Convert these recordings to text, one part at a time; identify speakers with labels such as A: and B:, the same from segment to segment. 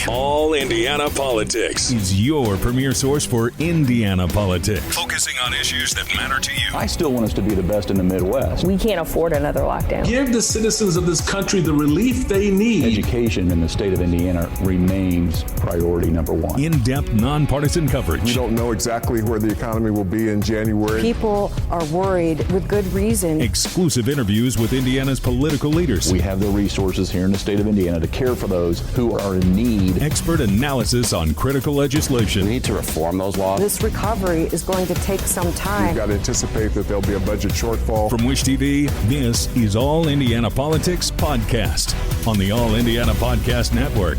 A: All Indiana Politics is your premier source for Indiana politics, focusing on issues that matter to you.
B: I still want us to be the best in the Midwest.
C: We can't afford another lockdown.
D: Give the citizens of this country the relief they need.
B: Education in the state of Indiana remains priority number one.
A: In-depth, nonpartisan coverage.
E: We don't know exactly where the economy will be in January.
C: People are worried with good reason.
A: Exclusive interviews with Indiana's political leaders.
B: We have the resources here in the state of Indiana to care for those who are in need.
A: Expert analysis on critical legislation.
F: We need to reform those laws.
C: This recovery is going to take some time.
E: We've got to anticipate that there'll be a budget shortfall.
A: From Wish TV, this is All Indiana Politics Podcast on the All Indiana Podcast Network.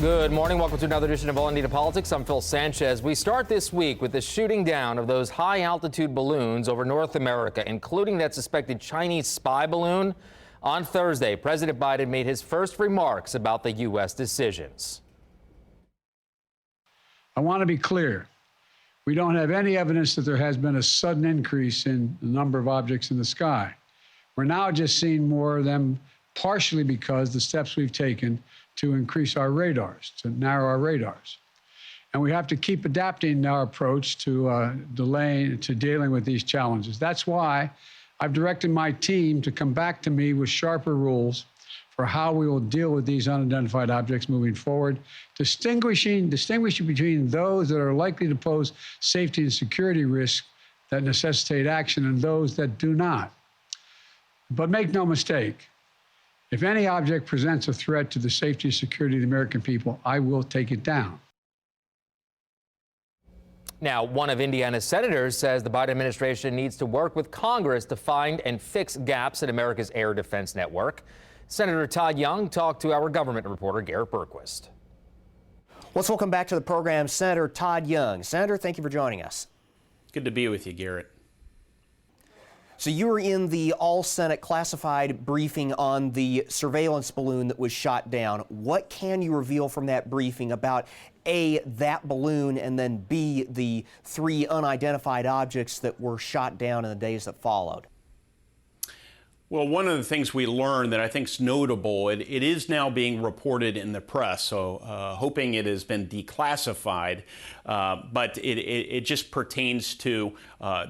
G: Good morning. Welcome to another edition of All Indiana Politics. I'm Phil Sanchez. We start this week with the shooting down of those high-altitude balloons over North America, including that suspected Chinese spy balloon. On Thursday, President Biden made his first remarks about the U.S. decisions.
H: I want to be clear. We don't have any evidence that there has been a sudden increase in the number of objects in the sky. We're now just seeing more of them, partially because the steps we've taken to increase our radars, to narrow our radars. And we have to keep adapting our approach to dealing with these challenges. That's why I've directed my team to come back to me with sharper rules for how we will deal with these unidentified objects moving forward, distinguishing between those that are likely to pose safety and security risks that necessitate action and those that do not. But make no mistake, if any object presents a threat to the safety and security of the American people, I will take it down.
G: Now, one of Indiana's senators says the Biden administration needs to work with Congress to find and fix gaps in America's air defense network. Senator Todd Young talked to our government reporter, Garrett Berquist.
I: Let's welcome back to the program Senator Todd Young. Senator, thank you for joining us.
J: Good to be with you, Garrett.
I: So you were in the all-Senate classified briefing on the surveillance balloon that was shot down. What can you reveal from that briefing about A, that balloon, and then B, the three unidentified objects that were shot down in the days that followed?
J: Well, one of the things we learned that I think is notable, it is now being reported in the press, so hoping it has been declassified, but it just pertains to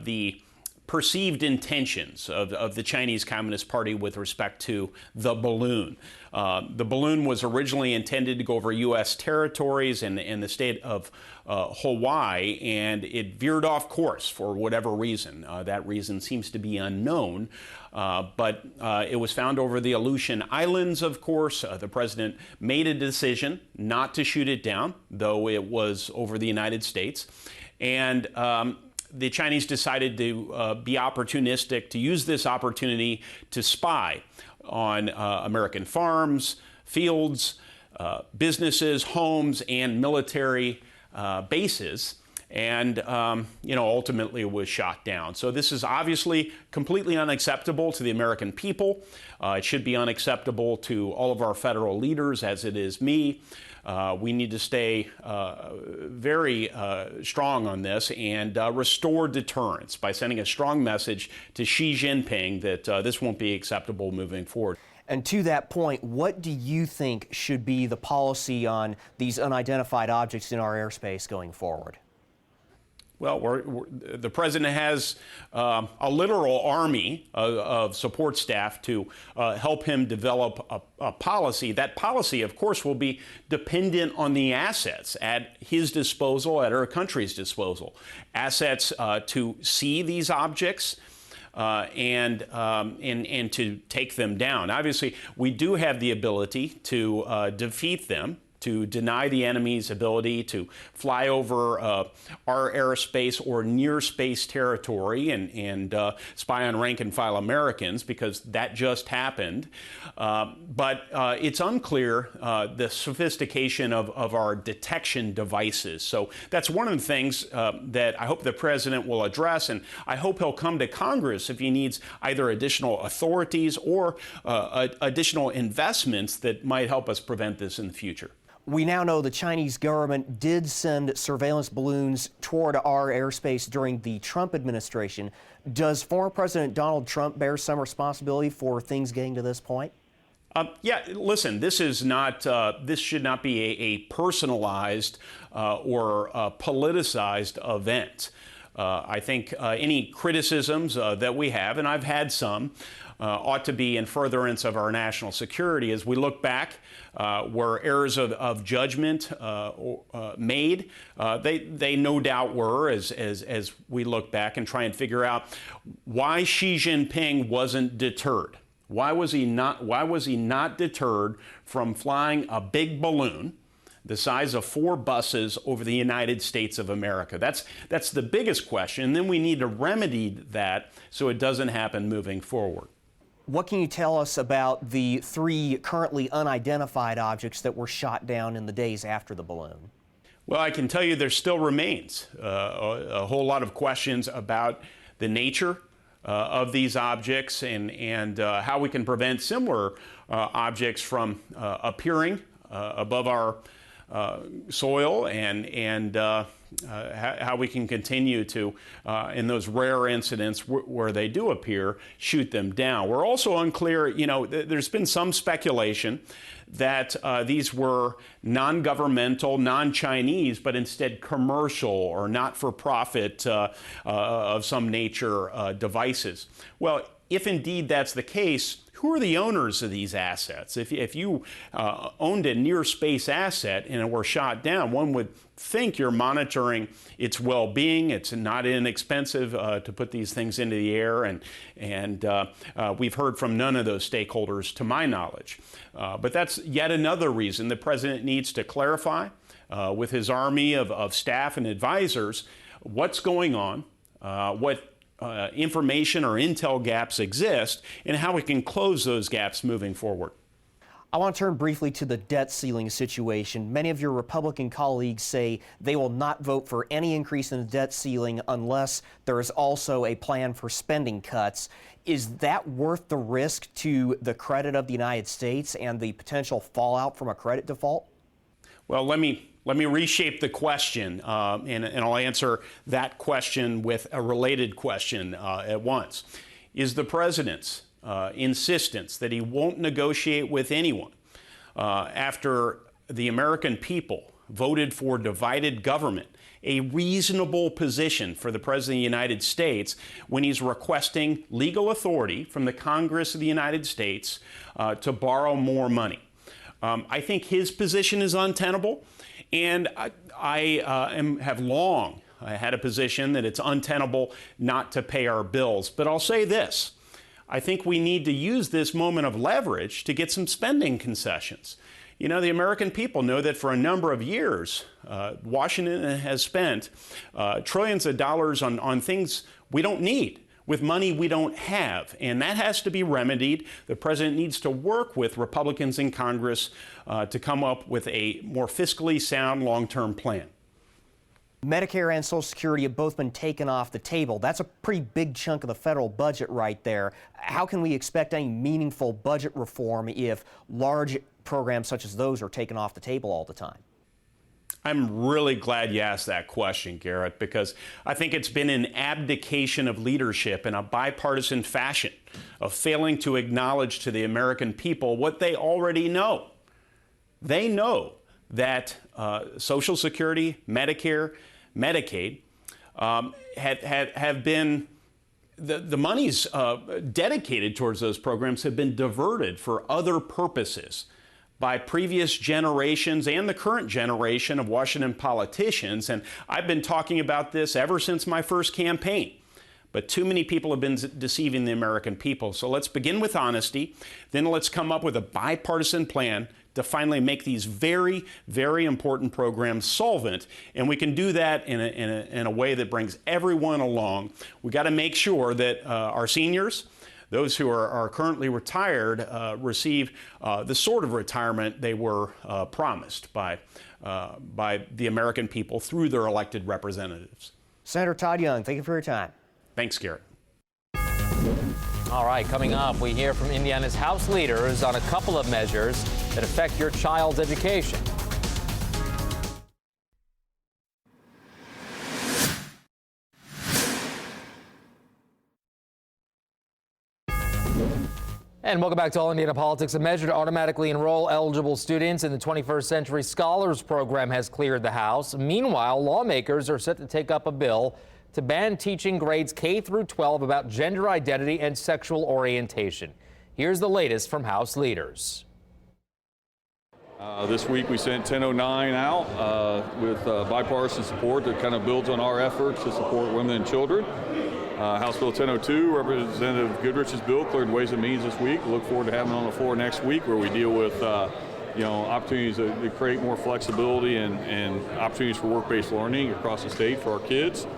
J: the perceived intentions of the Chinese Communist Party with respect to the balloon. The balloon was originally intended to go over U.S. territories in the state of Hawaii, and it veered off course for whatever reason. That reason seems to be unknown, but it was found over the Aleutian Islands, of course. The president made a decision not to shoot it down, though it was over the United States. And the Chinese decided to be opportunistic, to use this opportunity to spy on American farms, fields, businesses, homes, and military bases. And, ultimately it was shot down. So this is obviously completely unacceptable to the American people. It should be unacceptable to all of our federal leaders, as it is me. We need to stay very strong on this and restore deterrence by sending a strong message to Xi Jinping that this won't be acceptable moving forward.
I: And to that point, what do you think should be the policy on these unidentified objects in our airspace going forward?
J: Well, the president has a literal army of support staff to help him develop a policy. That policy, of course, will be dependent on the assets at his disposal, at our country's disposal. Assets to see these objects and to take them down. Obviously, we do have the ability to defeat them, to deny the enemy's ability to fly over our airspace or near space territory and spy on rank and file Americans, because that just happened. But it's unclear the sophistication of our detection devices. So that's one of the things that I hope the president will address, and I hope he'll come to Congress if he needs either additional authorities or additional investments that might help us prevent this in the future.
I: We now know the Chinese government did send surveillance balloons toward our airspace during the Trump administration. Does former President Donald Trump bear some responsibility for things getting to this point?
J: Yeah, listen, this is not. This should not be a personalized or politicized event. I think any criticisms that we have, and I've had some, ought to be in furtherance of our national security. As we look back, were errors of judgment made? They no doubt were. As we look back and try and figure out why Xi Jinping wasn't deterred. Why was he not deterred from flying a big balloon the size of 4 buses over the United States of America? That's the biggest question. And then we need to remedy that so it doesn't happen moving forward.
I: What can you tell us about the 3 currently unidentified objects that were shot down in the days after the balloon?
J: Well, I can tell you there still remains a whole lot of questions about the nature of these objects and how we can prevent similar objects from appearing above our soil, and how we can continue to, in those rare incidents where they do appear, shoot them down. We're also unclear, there's been some speculation that these were non-governmental, non-Chinese, but instead commercial or not-for-profit of some nature devices. Well, if indeed that's the case, who are the owners of these assets? If you owned a near space asset and it were shot down, one would think you're monitoring its well-being. It's not inexpensive to put these things into the air, and we've heard from none of those stakeholders to my knowledge. But that's yet another reason the president needs to clarify with his army of staff and advisors what's going on, what information or intel gaps exist, and how we can close those gaps moving forward.
I: I want to turn briefly to the debt ceiling situation. Many of your Republican colleagues say they will not vote for any increase in the debt ceiling unless there is also a plan for spending cuts. Is that worth the risk to the credit of the United States and the potential fallout from a credit default?
J: Well, let me reshape the question, and I'll answer that question with a related question at once. Is the president's insistence that he won't negotiate with anyone after the American people voted for divided government a reasonable position for the President of the United States when he's requesting legal authority from the Congress of the United States to borrow more money? I think his position is untenable. And I have long had a position that it's untenable not to pay our bills. But I'll say this. I think we need to use this moment of leverage to get some spending concessions. The American people know that for a number of years, Washington has spent trillions of dollars on things we don't need, with money we don't have, and that has to be remedied. The president needs to work with Republicans in Congress to come up with a more fiscally sound long-term plan.
I: Medicare and Social Security have both been taken off the table. That's a pretty big chunk of the federal budget right there. How can we expect any meaningful budget reform if large programs such as those are taken off the table all the time?
J: I'm really glad you asked that question, Garrett, because I think it's been an abdication of leadership in a bipartisan fashion of failing to acknowledge to the American people what they already know. They know that Social Security, Medicare, Medicaid have been, the monies dedicated towards those programs have been diverted for other purposes by previous generations and the current generation of Washington politicians. And I've been talking about this ever since my first campaign. But too many people have been deceiving the American people. So let's begin with honesty. Then let's come up with a bipartisan plan to finally make these very, very important programs solvent. And we can do that in a way that brings everyone along. We got to make sure that our seniors, those who are currently retired, receive the sort of retirement they were promised by the American people through their elected representatives.
I: Senator Todd Young, thank you for your time.
J: Thanks, Garrett.
G: All right, coming up, we hear from Indiana's House leaders on a couple of measures that affect your child's education. And welcome back to All Indiana Politics. A measure to automatically enroll eligible students in the 21st Century Scholars Program has cleared the House. Meanwhile, lawmakers are set to take up a bill to ban teaching grades K through 12 about gender identity and sexual orientation. Here's the latest from House leaders.
F: This week we sent 1009 out with bipartisan support that kind of builds on our efforts to support women and children. House Bill 1002, Representative Goodrich's bill, cleared Ways and Means this week. We look forward to having it on the floor next week, where we deal with opportunities to create more flexibility and opportunities for work-based learning across the state for our kids.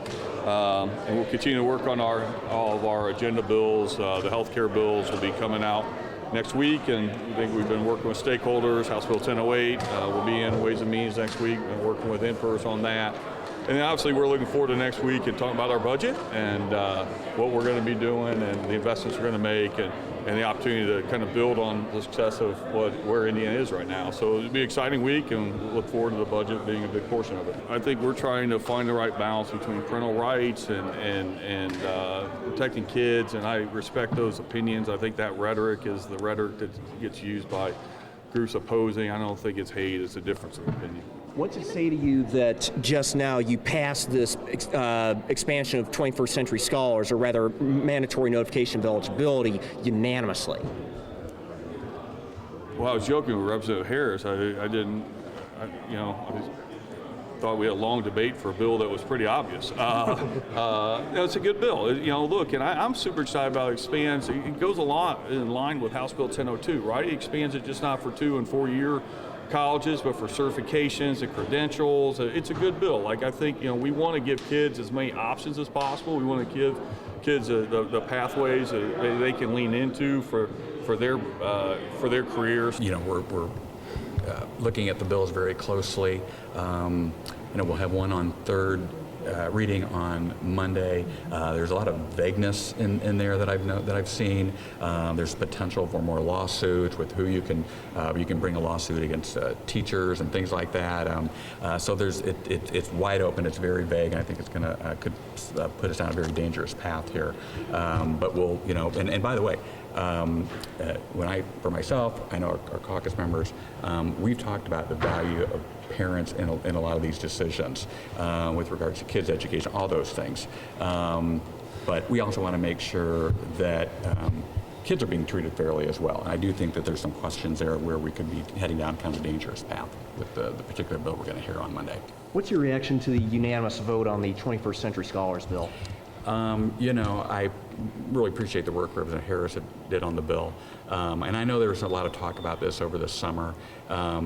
F: And we'll continue to work on all of our agenda bills. The health care bills will be coming out next week, and I think we've been working with stakeholders. House Bill 1008 will be in Ways and Means next week, and working with INPERS on that. And then obviously we're looking forward to next week and talking about our budget and what we're going to be doing and the investments we're going to make and the opportunity to kind of build on the success of where Indiana is right now. So it'll be an exciting week, and we'll look forward to the budget being a big portion of it. I think we're trying to find the right balance between parental rights and protecting kids, and I respect those opinions. I think that rhetoric is the rhetoric that gets used by groups opposing. I don't think it's hate, it's a difference of opinion.
I: What's it say to you that just now you passed this expansion of 21st Century Scholars, or rather mandatory notification of eligibility, unanimously?
F: Well, I was joking with Representative Harris. I thought we had a long debate for a bill that was pretty obvious. It's a good bill. Look, and I'm super excited about it. Expands. It goes a lot in line with House Bill 1002, right? It expands it just not for 2- and 4-year colleges, but for certifications and credentials. It's a good bill. I think, we want to give kids as many options as possible. We want to give kids the pathways that they can lean into for their careers.
K: We're looking at the bills very closely. We'll have one on third reading on Monday. There's a lot of vagueness in there that I've seen. There's potential for more lawsuits with who you can bring a lawsuit against teachers and things like that. So it's wide open. It's very vague, and I think it's could put us down a very dangerous path here. But we'll and by the way, for myself, I know our caucus members, we've talked about the value of parents in a lot of these decisions with regards to kids' education, all those things. But we also want to make sure that kids are being treated fairly as well. And I do think that there's some questions there where we could be heading down kind of a dangerous path with the particular bill we're going to hear on Monday.
I: What's your reaction to the unanimous vote on the 21st Century Scholars Bill?
K: I really appreciate the work Representative Harris did on the bill. And I know there was a lot of talk about this over the summer. I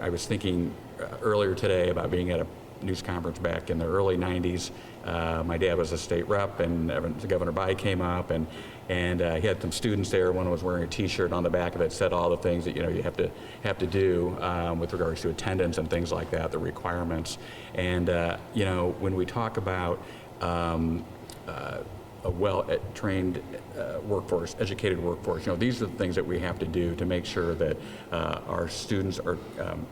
K: was thinking earlier today about being at a news conference back in the early 90s. My dad was a state rep, and Governor Bai came up, and he had some students there. One was wearing a T-shirt on the back of it said all the things that you have to do with regards to attendance and things like that, the requirements. And when we talk about a well-trained workforce, educated workforce, these are the things that we have to do to make sure that our students are,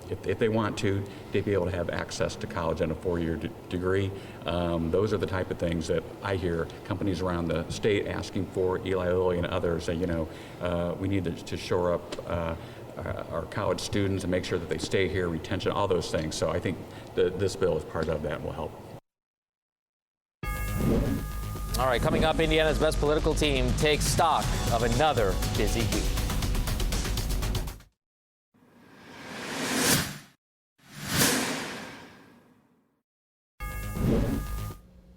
K: if they want to, be able to have access to college and a 4-year degree. Those are the type of things that I hear companies around the state asking for. Eli Lilly and others say, we need to shore up our college students and make sure that they stay here, retention, all those things. So I think this bill is part of that and will help.
G: All right, coming up, Indiana's best political team takes stock of another busy week.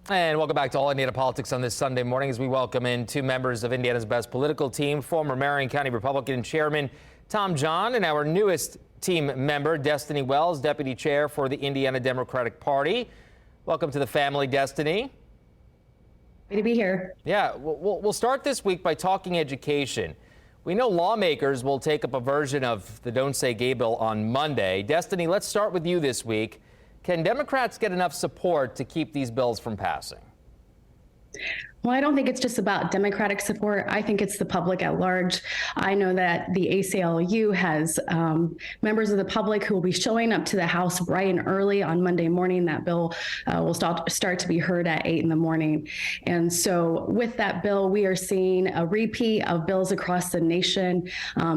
G: And welcome back to All Indiana Politics on this Sunday morning as we welcome in 2 members of Indiana's best political team, former Marion County Republican Chairman Tom John and our newest team member, Destiny Wells, Deputy Chair for the Indiana Democratic Party. Welcome to the family, Destiny.
L: Happy to be here.
G: Yeah, we'll start this week by talking education. We know lawmakers will take up a version of the Don't Say Gay bill on Monday. Destiny, let's start with you this week. Can Democrats get enough support to keep these bills from passing?
L: Well, I don't think it's just about Democratic support. I think it's the public at large. I know that the ACLU has members of the public who will be showing up to the House bright and early on Monday morning. That bill will start to be heard at 8 in the morning. And so with that bill, we are seeing a repeat of bills across the nation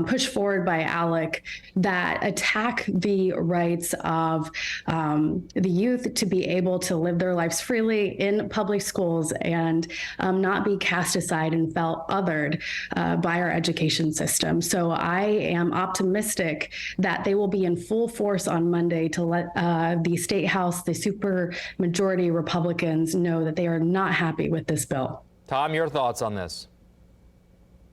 L: pushed forward by ALEC that attack the rights of the youth to be able to live their lives freely in public schools and not be cast aside and felt othered by our education system. So I am optimistic that they will be in full force on Monday to let the State House, the super majority Republicans, know that they are not happy with this bill.
G: Tom, your thoughts on this?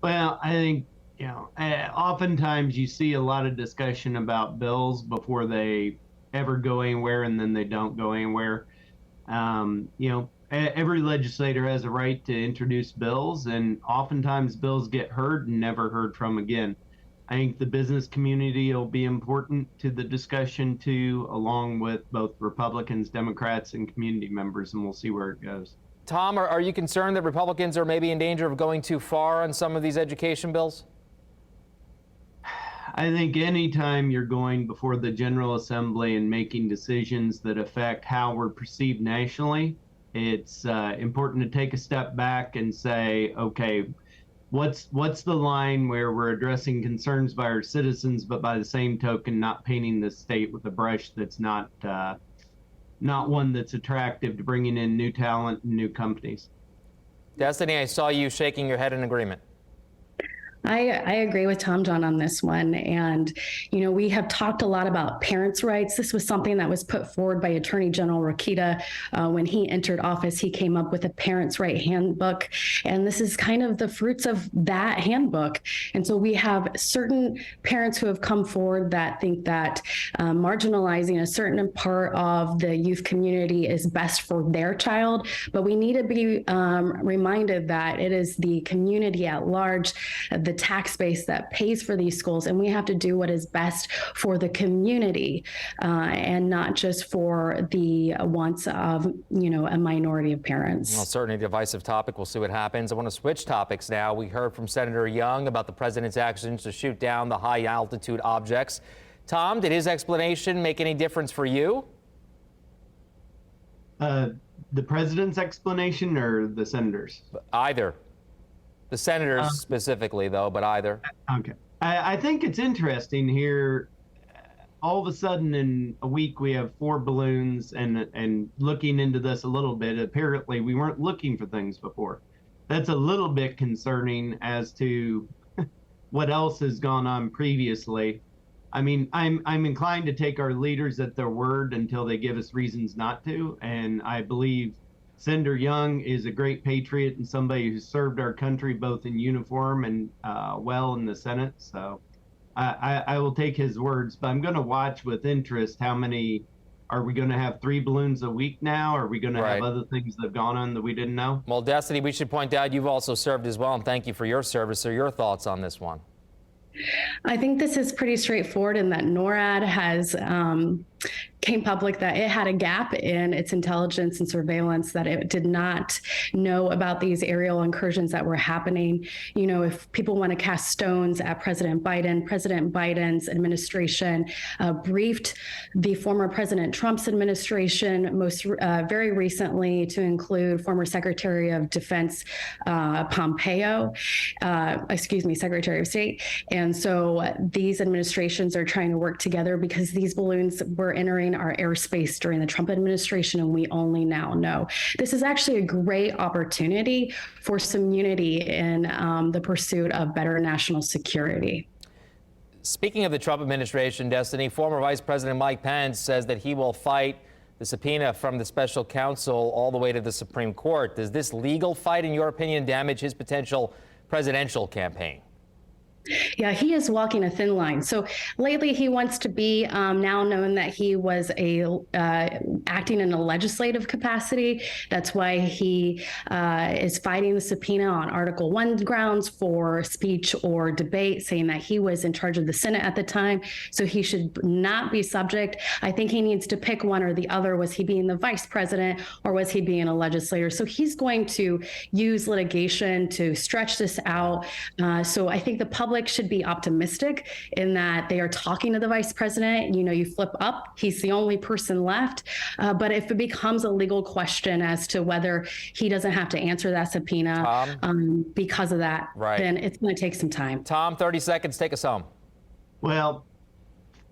M: Well, I think, oftentimes you see a lot of discussion about bills before they ever go anywhere, and then they don't go anywhere. Every legislator has a right to introduce bills, and oftentimes bills get heard and never heard from again. I think the business community will be important to the discussion too, along with both Republicans, Democrats, and community members, and we'll see where it goes.
G: Tom, are you concerned that Republicans are maybe in danger of going too far on some of these education bills?
M: I think anytime you're going before the General Assembly and making decisions that affect how we're perceived nationally, it's important to take a step back and say, okay, what's the line where we're addressing concerns by our citizens, but by the same token, not painting the state with a brush that's not one that's attractive to bringing in new talent and new companies.
G: Destiny, I saw you shaking your head in agreement.
L: I agree with Tom John on this one. And, we have talked a lot about parents' rights. This was something that was put forward by Attorney General Rokita. When he entered office, he came up with a parents' right handbook. And this is kind of the fruits of that handbook. And so we have certain parents who have come forward that think that marginalizing a certain part of the youth community is best for their child. But we need to be reminded that it is the community at large, the tax base that pays for these schools, and we have to do what is best for the community and not just for the wants of a minority of parents.
G: Well, certainly a divisive topic. We'll see what happens. I want to switch topics now. We heard from Senator Young about the president's actions to shoot down the high altitude objects. Tom, did his explanation make any difference for you?
M: The president's explanation or the senator's?
G: Either. The senators specifically, though, but either.
M: Okay. I think it's interesting here. All of a sudden in a week, we have 4 balloons, and looking into this a little bit, apparently we weren't looking for things before. That's a little bit concerning as to what else has gone on previously. I mean, I'm inclined to take our leaders at their word until they give us reasons not to, and I believe Senator Young is a great patriot and somebody who served our country both in uniform and well in the Senate. So I will take his words, but I'm going to watch with interest how many. Are we going to have 3 balloons a week now? Are we going to have other things that have gone on that we didn't know?
G: Well, Destiny, we should point out you've also served as well, and thank you for your service. So your thoughts on this one?
L: I think this is pretty straightforward in that NORAD has came public that it had a gap in its intelligence and surveillance, that it did not know about these aerial incursions that were happening. If people want to cast stones at President Biden's administration briefed the former President Trump's administration very recently, to include former Secretary of Defense Secretary of State. And so these administrations are trying to work together because these balloons were entering our airspace during the Trump administration, and we only now know. This is actually a great opportunity for some unity in the pursuit of better national security.
G: Speaking of the Trump administration, Destiny, former Vice President Mike Pence says that he will fight the subpoena from the special counsel all the way to the Supreme Court. Does this legal fight, in your opinion, damage his potential presidential campaign?
L: Yeah, he is walking a thin line. So lately, he wants to be now known that he was acting in a legislative capacity. That's why he is fighting the subpoena on Article 1 grounds for speech or debate, saying that he was in charge of the Senate at the time, so he should not be subject. I think he needs to pick one or the other. Was he being the vice president or was he being a legislator? So he's going to use litigation to stretch this out. So I think the public should be optimistic in that they are talking to the vice president. You flip up, he's the only person left. But if it becomes a legal question as to whether he doesn't have to answer that subpoena because of that, then it's going to take some time.
G: Tom, 30 seconds, take us home.
M: Well,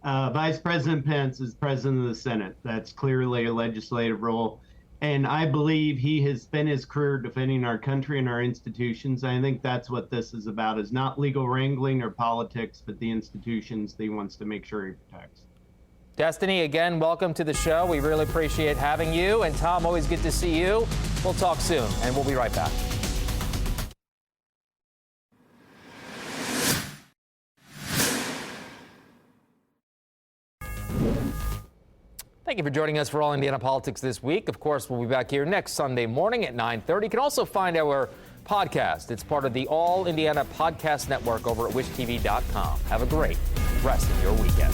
M: Vice President Pence is president of the Senate. That's clearly a legislative role. And I believe he has spent his career defending our country and our institutions. I think that's what this is about, is not legal wrangling or politics, but the institutions that he wants to make sure he protects.
G: Destiny, again, welcome to the show. We really appreciate having you. And Tom, always good to see you. We'll talk soon, and we'll be right back. Thank you for joining us for All Indiana Politics this week. Of course, we'll be back here next Sunday morning at 9:30. You can also find our podcast. It's part of the All Indiana Podcast Network over at wishtv.com. Have a great rest of your weekend.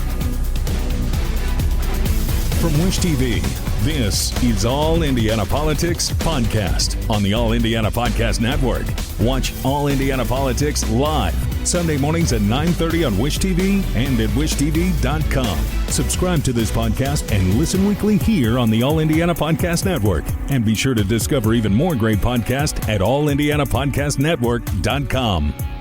A: From Wish TV, this is All Indiana Politics Podcast on the All Indiana Podcast Network. Watch All Indiana Politics live Sunday mornings at 9:30 on Wish TV and at wishtv.com. Subscribe to this podcast and listen weekly here on the All Indiana Podcast Network. And be sure to discover even more great podcasts at allindianapodcastnetwork.com.